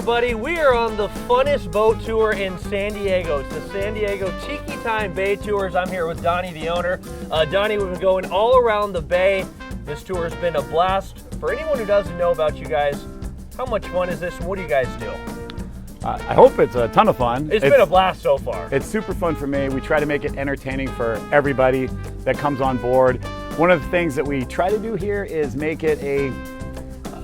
everybody. We are on the funnest boat tour in San Diego. It's the San Diego Tikitime Bay Tours. I'm here with Donnie, the owner. Donnie, we've been going all around the bay. This tour has been a blast. For anyone who doesn't know about you guys, how much fun is this and what do you guys do? I hope it's a ton of fun. It's been a blast so far. It's super fun for me. We try to make it entertaining for everybody that comes on board. One of the things that we try to do here is make it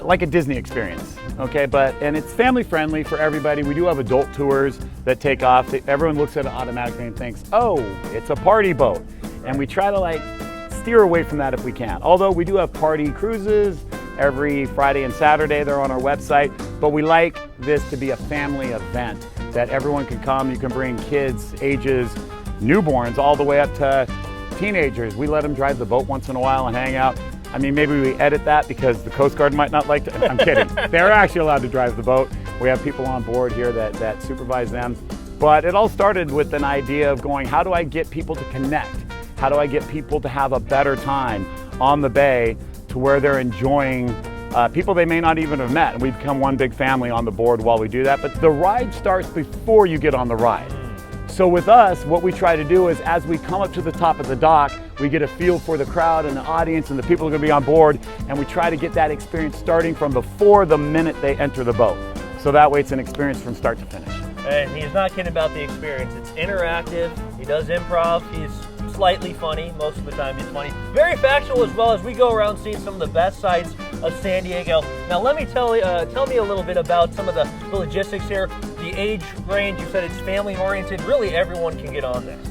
like a Disney experience, okay? And it's family friendly for everybody. We do have adult tours that take off. Everyone looks at it automatically and thinks, oh, it's a party boat. And we try to steer away from that if we can. Although we do have party cruises every Friday and Saturday. They're on our website, but we like this to be a family event that everyone can come. You can bring kids, ages, newborns, all the way up to teenagers. We let them drive the boat once in a while and hang out. I mean, maybe we edit that because the Coast Guard might not like to. I'm kidding. They're actually allowed to drive the boat. We have people on board here that supervise them. But it all started with an idea of going, how do I get people to connect? How do I get people to have a better time on the bay to where they're enjoying people they may not even have met? And we become one big family on the board while we do that. But the ride starts before you get on the ride. So with us, what we try to do is as we come up to the top of the dock, we get a feel for the crowd and the audience and the people who are going to be on board, and we try to get that experience starting from before the minute they enter the boat. So that way it's an experience from start to finish. And he's not kidding about the experience. It's interactive. He does improv. He's slightly funny. Most of the time he's funny. Very factual as well as we go around seeing some of the best sights of San Diego. Now let me tell me a little bit about some of the logistics here. The age range, you said it's family oriented. Really everyone can get on this.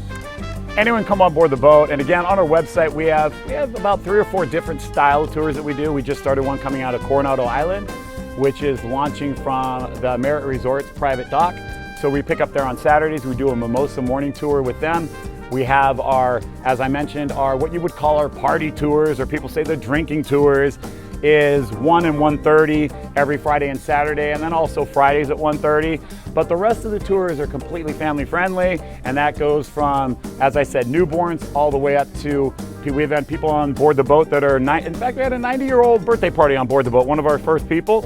Anyone come on board the boat, and again on our website we have about 3 or 4 different style of tours that we do. We just started one coming out of Coronado Island, which is launching from the Marriott Resorts private dock. So we pick up there on Saturdays. We do a mimosa morning tour with them. We have our, as I mentioned, our what you would call our party tours, or people say the drinking tours, is 1 and 1:30 every Friday and Saturday, and then also Fridays at 1:30. But the rest of the tours are completely family friendly, and that goes from, as I said, newborns all the way up to, we've had people on board the boat that are, in fact, we had a 90-year-old birthday party on board the boat. One of our first people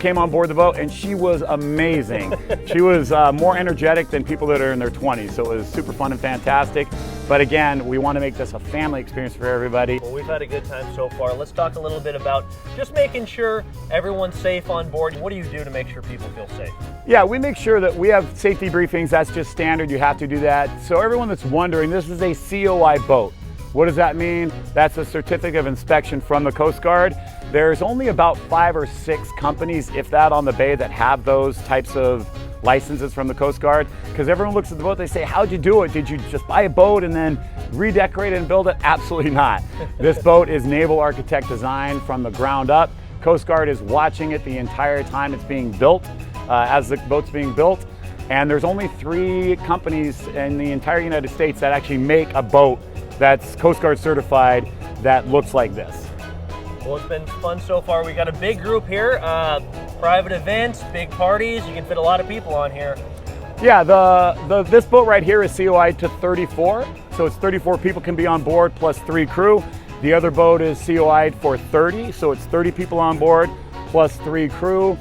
came on board the boat, and she was amazing. She was more energetic than people that are in their 20s, so it was super fun and fantastic. But again, we want to make this a family experience for everybody. Well, we've had a good time so far. Let's talk a little bit about just making sure everyone's safe on board. What do you do to make sure people feel safe? Yeah, we make sure that we have safety briefings. That's just standard. You have to do that. So everyone that's wondering, this is a COI boat. What does that mean? That's a certificate of inspection from the Coast Guard. There's only about 5 or 6 companies, if that, on the bay that have those types of licenses from the Coast Guard, because everyone looks at the boat, they say, how'd you do it? Did you just buy a boat and then redecorate it and build it? Absolutely not. This boat is naval architect design from the ground up. Coast Guard is watching it the entire time it's being built, as the boat's being built. And there's only 3 companies in the entire United States that actually make a boat that's Coast Guard certified that looks like this. Well, it's been fun so far. We got a big group here, private events, big parties. You can fit a lot of people on here. Yeah, this boat right here is COI to 34, so it's 34 people can be on board plus 3 crew. The other boat is COI for 30, so it's 30 people on board plus 3 crew.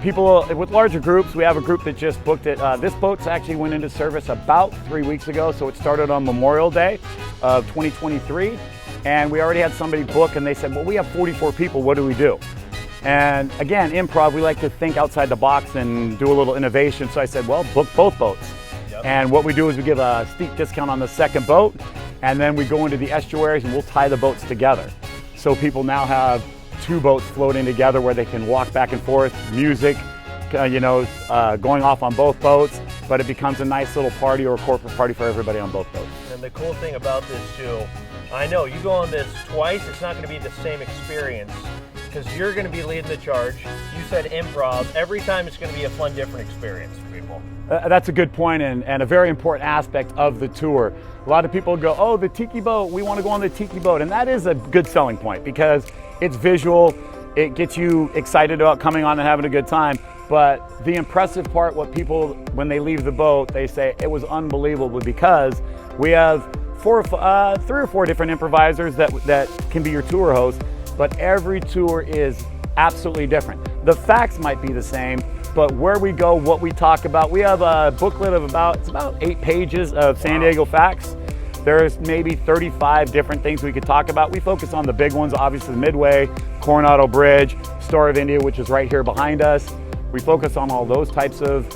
People with larger groups, we have a group that just booked it. This boat's actually went into service about 3 weeks ago, so it started on Memorial Day of 2023. And we already had somebody book, and they said, well, we have 44 people, what do we do? And again, improv, we like to think outside the box and do a little innovation. So I said, well, book both boats. Yep. And what we do is we give a steep discount on the second boat, and then we go into the estuaries and we'll tie the boats together. So people now have 2 boats floating together where they can walk back and forth, music, going off on both boats, but it becomes a nice little party or a corporate party for everybody on both boats. And the cool thing about this too, I know you go on this twice, it's not going to be the same experience because you're going to be leading the charge. You said improv. Every time it's going to be a fun, different experience for people. That's a good point and a very important aspect of the tour. A lot of people go, oh, the tiki boat, we want to go on the tiki boat. And that is a good selling point because it's visual, it gets you excited about coming on and having a good time. But the impressive part, what people, when they leave the boat, they say it was unbelievable because we have 3 or 4 different improvisers that can be your tour host, but every tour is absolutely different. The facts might be the same, but where we go, what we talk about. We have a booklet of about 8 pages of San Diego facts. There's maybe 35 different things we could talk about. We focus on the big ones, obviously Midway, Coronado Bridge, Story of India, which is right here behind us. We focus on all those types of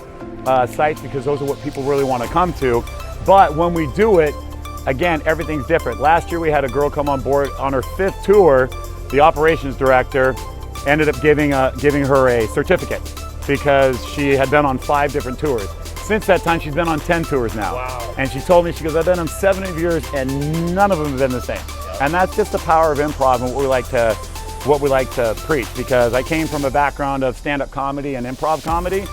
sites because those are what people really want to come to. But when we do it, again, everything's different. Last year we had a girl come on board on her 5th tour. The operations director ended up giving her a certificate because she had been on 5 different tours. Since that time, she's been on 10 tours now. Wow. And she told me, she goes, I've been on 7 years and none of them have been the same. Yep. And that's just the power of improv and what we like to preach, because I came from a background of stand-up comedy and improv comedy.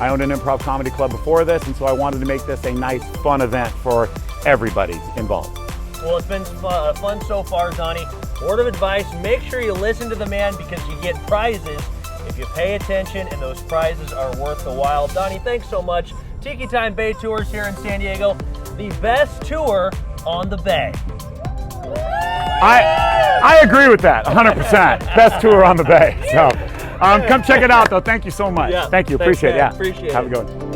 I owned an improv comedy club before this, and so I wanted to make this a nice, fun event for everybody involved. Well, it's been fun so far, Donnie. Word of advice, make sure you listen to the man because you get prizes if you pay attention, and those prizes are worth the while. Donnie, thanks so much. Tiki Time Bay Tours here in San Diego, the best tour on the Bay. I agree with that, 100%. Best tour on the Bay. So come check it out, though. Thank you so much. Yeah, Thank you. thanks, Appreciate it. man. Yeah. Appreciate Have it. a good one.